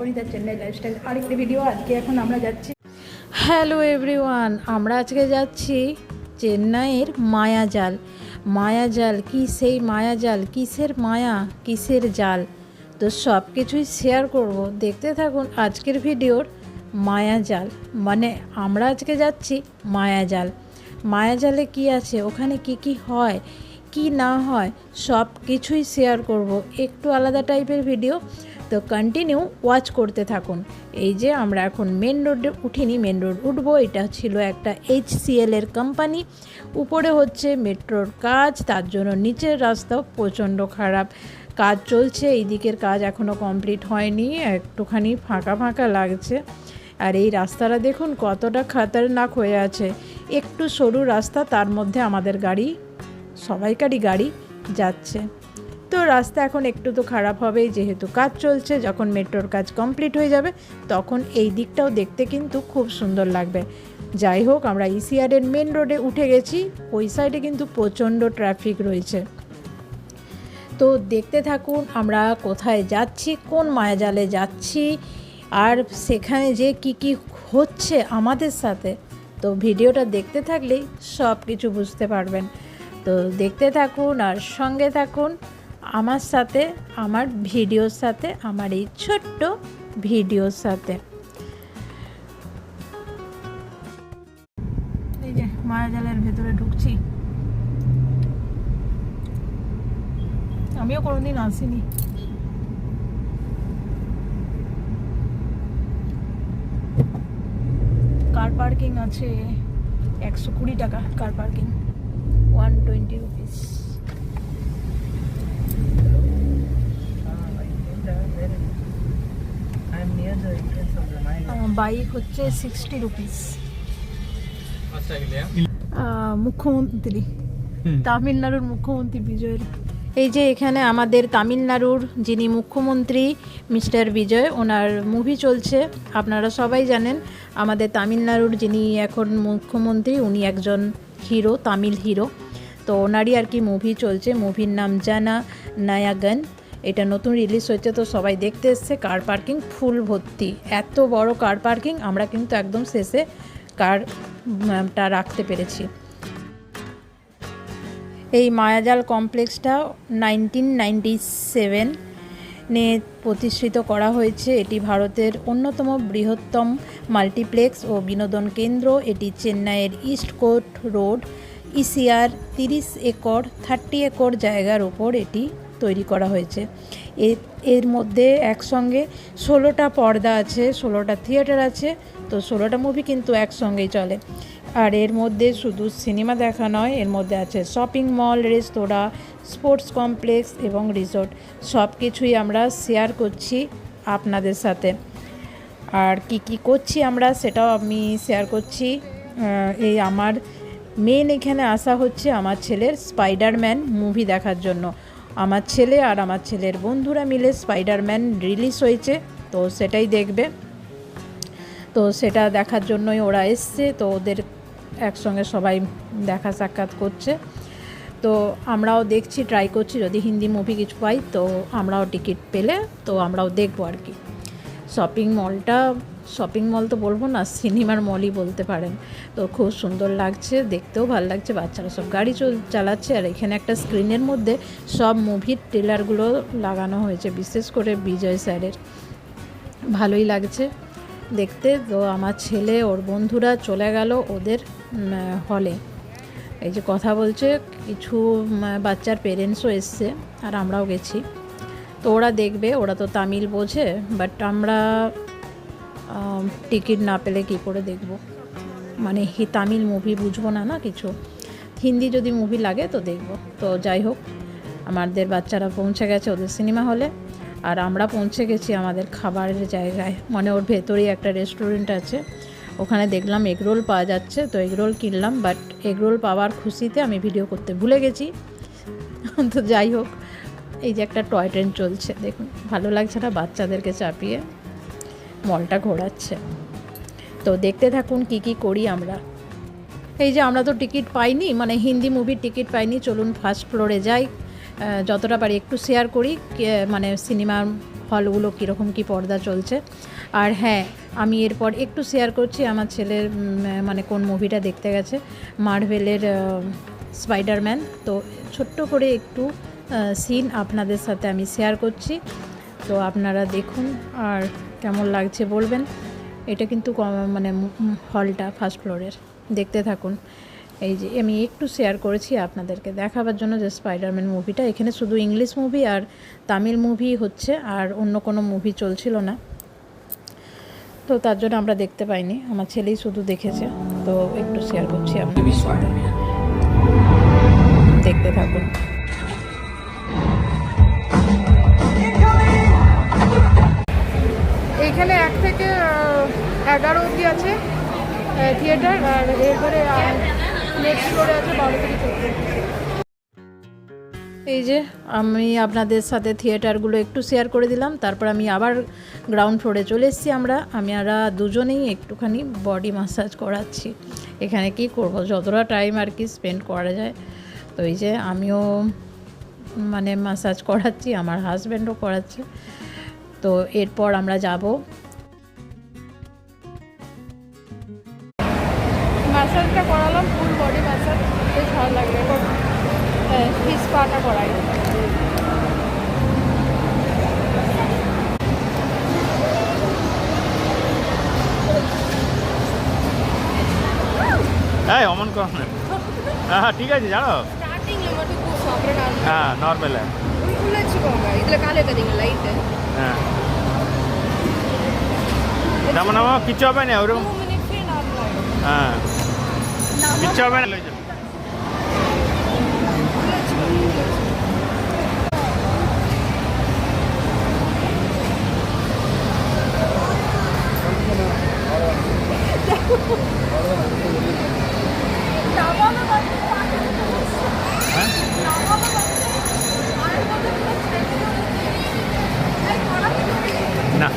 Anita Chennai lifestyle আরেকটি video. আজকে এখন আমরা যাচ্ছি, হ্যালো এভরিওয়ান, আমরা আজকে যাচ্ছি চেন্নাইয়ের মায়াজাল। মায়াজাল কি সেই মায়াজাল, কিসের মায়া কিসের জাল, তো সব কিছুই শেয়ার করব, দেখতে থাকুন আজকের ভিডিওর মায়াজাল। মানে আমরা আজকে যাচ্ছি মায়াজাল। মায়াজালে কি আছে, ওখানে কি কি হয় কি না হয় সব কিছুই শেয়ার করব, একটু আলাদা টাইপের ভিডিও, তো কন্টিনিউ ওয়াচ করতে থাকুন। এই যে আমরা এখন মেন রোডে উঠিনি, মেন রোড উঠবো। এটা ছিল একটা HCL এর কোম্পানি, উপরে হচ্ছে মেট্রোর কাজ, তার জন্য নিচের রাস্তাও প্রচণ্ড খারাপ, কাজ চলছে। এই দিকের কাজ এখনও কমপ্লিট হয়নি, একটুখানি ফাঁকা ফাঁকা লাগছে। আর এই রাস্তাটা দেখুন কতটা খতরনাক হয়ে আছে, একটু সরু রাস্তা, তার মধ্যে আমাদের গাড়ি, সবাইকারই গাড়ি যাচ্ছে। তো রাস্তা এখন একটু তো খারাপ হবেই, যেহেতু কাজ চলছে। যখন মেট্রোর কাজ কমপ্লিট হয়ে যাবে তখন এই দিকটাও দেখতে কিন্তু খুব সুন্দর লাগবে। যাই হোক, আমরা ECR এর মেন রোডে উঠে গেছি, ওই সাইডে কিন্তু প্রচণ্ড ট্রাফিক রয়েছে। তো দেখতে থাকুন আমরা কোথায় যাচ্ছি, কোন মায়াজালে যাচ্ছি, আর সেখানে যে কি কি হচ্ছে আমাদের সাথে। তো ভিডিওটা দেখতে থাকলেই সব কিছু বুঝতে পারবেন। তো দেখতে থাকুন আর সঙ্গে থাকুন আমার সাথে, আমার ভিডিওর সাথে, আমার এই ছোট্ট ভিডিওর সাথে। এই যে মায়াজালের ভেতরে ঢুকছি, আমিও কোনোদিন আসিনি। কার পার্কিং আছে 120 টাকা, কার পার্কিং 120 রুপিস। বাইক হচ্ছে 60 রুপিস। মুখ্যমন্ত্রী, তামিলনাড়ুর মুখ্যমন্ত্রী বিজয়ের। এই যে এখানে আমাদের তামিলনাড়ুর যিনি মুখ্যমন্ত্রী মিস্টার বিজয়, ওনার মুভি চলছে। আপনারা সবাই জানেন আমাদের তামিলনাড়ুর যিনি এখন মুখ্যমন্ত্রী, উনি একজন হিরো, তামিল হিরো। তো ওনারই আর কি মুভি চলছে, মুভির নাম জানা নায়াগান। এটা নতুন রিলিজ হয়েছে, তো সবাই দেখতে এসছে। কার পার্কিং ফুল ভর্তি, এত বড় কার পার্কিং, আমরা কিন্তু একদম শেষে কারটা রাখতে পেরেছি। এই মায়াজাল কমপ্লেক্সটা 1997 প্রতিষ্ঠিত করা হয়েছে। এটি ভারতের অন্যতম বৃহত্তম মাল্টিপ্লেক্স ও বিনোদন কেন্দ্র। এটি চেন্নাইয়ের east court road ECR 30 acre জায়গার ওপর এটি তৈরি করা হয়েছে। এর মধ্যে একসঙ্গে 16টা পর্দা আছে, 16টা থিয়েটার আছে, তো 16টা মুভি কিন্তু একসঙ্গেই চলে। আর এর মধ্যে শুধু সিনেমা দেখা নয়, এর মধ্যে আছে শপিং মল, রেস্তোরাঁ, স্পোর্টস কমপ্লেক্স এবং রিসোর্ট। সব কিছুই আমরা শেয়ার করছি আপনাদের সাথে। আর কি কি করছি আমরা সেটাও আমি শেয়ার করছি। এই আমার মেন এখানে আসা হচ্ছে আমার ছেলের স্পাইডারম্যান মুভি দেখার জন্য। আমার ছেলে আর আমার ছেলের বন্ধুরা মিলে স্পাইডারম্যান রিলিজ হয়েছে, তো সেটাই দেখবে। তো সেটা দেখার জন্যই ওরা এসছে, তো ওদের একসঙ্গে সবাই দেখা সাক্ষাৎ করছে। তো আমরাও দেখছি, ট্রাই করছি, যদি হিন্দি মুভি কিছু পাই তো আমরাও টিকিট পেলে তো আমরাও দেখবো আর কি। শপিং মল তো বলবো না, সিনেমার মলই বলতে পারেন। তো খুব সুন্দর লাগছে, দেখতেও ভালো লাগছে, বাচ্চারা সব গাড়ি চালাচ্ছে। আর এখানে একটা স্ক্রিনের মধ্যে সব মুভির ট্রেলারগুলো লাগানো হয়েছে, বিশেষ করে বিজয় স্যারের, ভালোই লাগছে দেখতে। তো আমার ছেলে ওর বন্ধুরা চলে গেল ওদের হলে, এই যে কথা বলছে, কিছু বাচ্চার পেরেন্টসও এসছে আর আমরাও গেছি। তো ওরা দেখবে, ওরা তো তামিল বোঝে, বাট আমরা টিকিট না পেলে কী করে দেখব, মানে তামিল মুভি বুঝবো না কিছু, হিন্দি যদি মুভি লাগে তো দেখব। তো যাই হোক, আমাদের বাচ্চারা পৌঁছে গেছে ওদের সিনেমা হলে, আর আমরা পৌঁছে গেছি আমাদের খাবারের জায়গায়। মানে ওর ভেতরেই একটা রেস্টুরেন্ট আছে, ওখানে দেখলাম এগরোল পাওয়া যাচ্ছে, তো এগরোল কিনলাম। বাট এগরোল পাওয়ার খুশিতে আমি ভিডিও করতে ভুলে গেছি। তো যাই হোক, এই যে একটা টয় ট্রেন চলছে, দেখুন ভালো লাগছে না, বাচ্চাদেরকে চাপিয়ে মলটা ঘোরাচ্ছে। তো দেখতে থাকুন কি কি করি আমরা। এই যে আমরা তো টিকিট পাইনি, মানে হিন্দি মুভির টিকিট পাইনি, চলুন ফার্স্ট ফ্লোরে যাই, যতটা পারি একটু শেয়ার করি, মানে সিনেমার হলগুলো কীরকম কী পর্দা চলছে। আর হ্যাঁ, আমি এরপর একটু শেয়ার করছি আমার ছেলের মানে কোন মুভিটা দেখতে গেছে, মার্ভেলের স্পাইডারম্যান। তো ছোট্ট করে একটু সিন আপনাদের সাথে আমি শেয়ার করছি, তো আপনারা দেখুন আর কেমন লাগছে বলবেন। এটা কিন্তু মানে হলটা ফার্স্ট ফ্লোরের, দেখতে থাকুন। এই যে আমি একটু শেয়ার করেছি আপনাদেরকে দেখাবার জন্য যে স্পাইডারম্যান মুভিটা, এখানে শুধু ইংলিশ মুভি আর তামিল মুভি হচ্ছে, আর অন্য কোনো মুভি চলছিল না, তো তার জন্য আমরা দেখতে পাইনি, আমার ছেলেই শুধু দেখেছে। তো একটু শেয়ার করছি আপনাদের সাথে, দেখতে থাকুন। এইখানে 1 থেকে 11 অবধি আছে থিয়েটার, আর এরপরে নেক্সট ফ্লোরে আছে 12 থেকে 14। এই যে আমি আপনাদের সাথে থিয়েটারগুলো একটু শেয়ার করে দিলাম, তারপর আমি আবার গ্রাউন্ড ফ্লোরে চলে এসেছি। আমরা দুজনেই একটুখানি বডি ম্যাসাজ করাচ্ছি। এখানে কি করব, যতটা টাইম আর কি স্পেন্ড করা যায়। তো এই যে আমিও মানে ম্যাসাজ করাচ্ছি, আমার হাজব্যান্ডও করাচ্ছে। তো এরপর আমরা যাব, ম্যাসাজটা করালাম, ফুল বডি ম্যাসাজ, বেশ ভালো লাগবে। এরপর ফিস পাটা করাই। হ্যাঁ অমন কর না। হ্যাঁ ঠিক আছে জানো. ಹಾಂ ನಾರ್ಮಲ್. ಫುಲ್ ಹಚ್ಚಿಕೊಂಡ ಇದ್ರ ಕಾಲೇ ಕದಿಂಗ ಲೈಟ್. ಹಾಂ ನಮ್ಮ ಕಿಚ್ಚೋಬೇನೆ ಅವರು. ಹಾಂ ಕಿಚ್ಚೋಬೇನೆ. না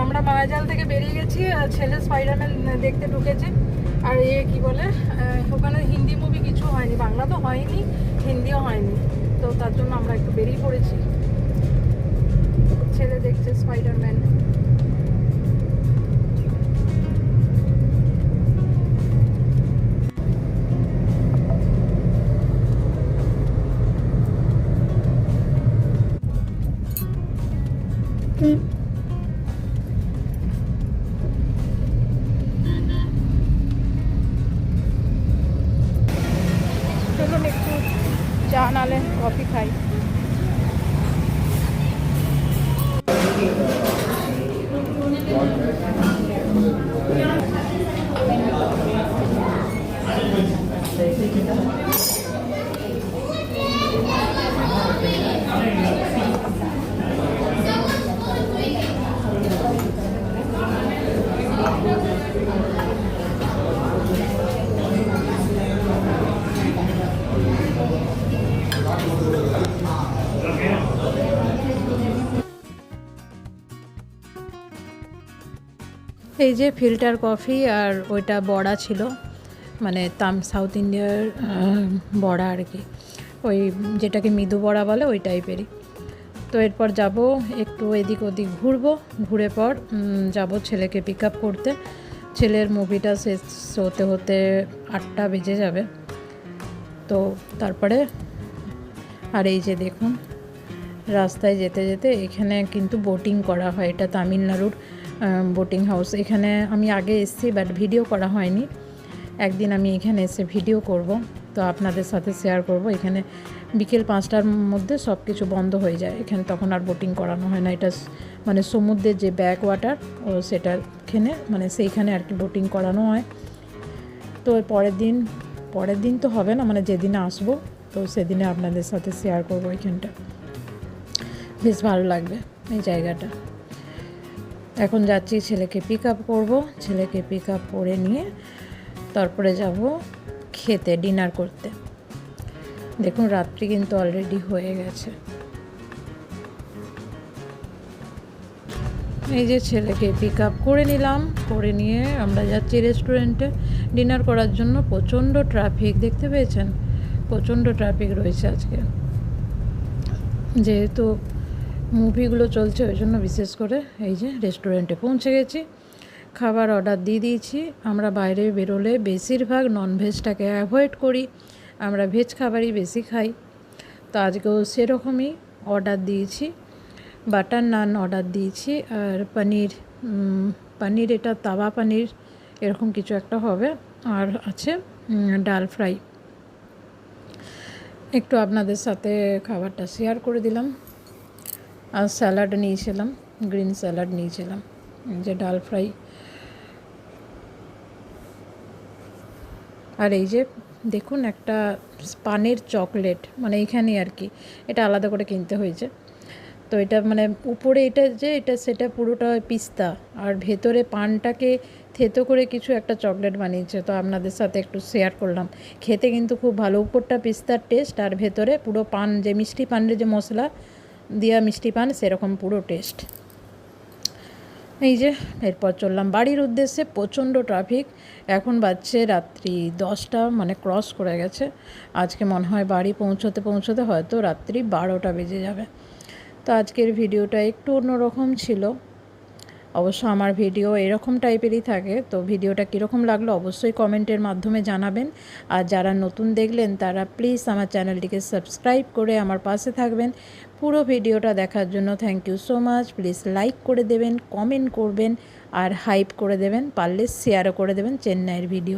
আমরা মায়াজাল থেকে বেরিয়ে গেছি, ছেলে স্পাইডারম্যান দেখতে ঢুকেছে। আর কি বলে, ওখানে হিন্দি মুভি কিছু হয়নি, বাংলা তো হয়নি, হিন্দিও হয়নি, তো তার জন্য আমরা একটু বেরিয়ে পড়েছি। ছেলে দেখছে স্পাইডারম্যান। চলুন একটু চা নালে কফি খাই। এই যে ফিল্টার কফি আর ওইটা বড়া ছিল, মানে সাউথ ইন্ডিয়ার বড়া আর কি, ওই যেটাকে মৃদু বড়া বলে ওই টাইপেরই। তো এরপর যাব একটু এদিক ওদিক ঘুরবো, ঘুরে পর যাব ছেলেকে পিক আপ করতে। ছেলের মুভিটা শেষ হতে হতে 8টা বেজে যাবে। তো তারপরে আর এই যে দেখুন রাস্তায় যেতে যেতে এখানে কিন্তু বোটিং করা হয়, এটা তামিলনাড়ুর বোটিং হাউস। এখানে আমি আগে এসেছি বাট ভিডিও করা হয়নি, একদিন আমি এখানে এসে ভিডিও করব। তো আপনাদের সাথে শেয়ার করব। এখানে বিকেল 5টার মধ্যে সব কিছু বন্ধ হয়ে যায়, এখানে তখন আর বোটিং করানো হয় না। এটা মানে সমুদ্রের যে ব্যাক ওয়াটার ও সেটাখানে মানে সেইখানে আর কি বোটিং করানো হয়। তো পরের দিন তো হবে না, মানে যেদিনে আসবো তো সেদিনে আপনাদের সাথে শেয়ার করবো। এখানটা বেশ ভালো লাগবে এই জায়গাটা। এখন যাচ্ছি ছেলেকে পিক আপ করবো, ছেলেকে পিক আপ করে নিয়ে তারপরে যাব খেতে, ডিনার করতে। দেখুন রাত্রি কিন্তু অলরেডি হয়ে গেছে। এই যে ছেলেকে পিক আপ করে নিলাম, করে নিয়ে আমরা যাচ্ছি রেস্টুরেন্টে ডিনার করার জন্য। প্রচণ্ড ট্রাফিক, দেখতে পেয়েছেন, প্রচণ্ড ট্রাফিক রয়েছে আজকে, যেহেতু মুভিগুলো চলছে ওই জন্য বিশেষ করে। এই যে রেস্টুরেন্টে পৌঁছে গেছি, খাবার অর্ডার দিয়ে দিয়েছি। আমরা বাইরে বেরোলে বেশিরভাগ ননভেজটাকে অ্যাভয়েড করি, আমরা ভেজ খাবারই বেশি খাই। তো আজকেও সেরকমই অর্ডার দিয়েছি, বাটার নান অর্ডার দিয়েছি, আর পনির এটা তাওয়া পনির এরকম কিছু একটা হবে, আর আছে ডাল ফ্রাই। একটু আপনাদের সাথে খাবারটা শেয়ার করে দিলাম। আর স্যালাড নিয়েছিলাম, গ্রিন স্যালাড নিয়েছিলাম, যে ডাল ফ্রাই। আর এই যে দেখুন একটা পানের চকলেট, মানে এইখানে আর কি, এটা আলাদা করে কিনতে হয়েছে। তো এটা মানে উপরে এটা সেটা পুরোটা পিস্তা, আর ভেতরে পানটাকে থেতো করে কিছু একটা চকলেট বানিয়েছে। তো আপনাদের সাথে একটু শেয়ার করলাম। খেতে কিন্তু খুব ভালো, উপরটা পিস্তার টেস্ট আর ভেতরে পুরো পান, যে মিষ্টি পানের যে মশলা দিয়া মিষ্টি পান সেরকম পুরো টেস্ট। এই যে এরপর চললাম বাড়ির উদ্দেশ্যে। প্রচণ্ড ট্রাফিক, এখন বাজছে রাত্রি 10টা, মানে ক্রস করে গেছে। আজকে মনে হয় বাড়ি পৌঁছতে হয়তো রাত্রি 12টা বেজে যাবে। তো আজকের ভিডিওটা একটু অন্যরকম ছিল। অবশ্য আমার ভিডিও এরকম টাইপেরই থাকে। তো ভিডিওটা কীরকম লাগলো অবশ্যই কমেন্টের মাধ্যমে জানাবেন। আর যারা নতুন দেখলেন তারা প্লিজ আমার চ্যানেলটিকে সাবস্ক্রাইব করে আমার পাশে থাকবেন। পুরো ভিডিওটা দেখার জন্য thank you so much. Please like করে দেবেন, কমেন্ট করবেন, আর হাইপ করে দেবেন, পারলে শেয়ারও করে দেবেন চেন্নাইয়ের ভিডিও।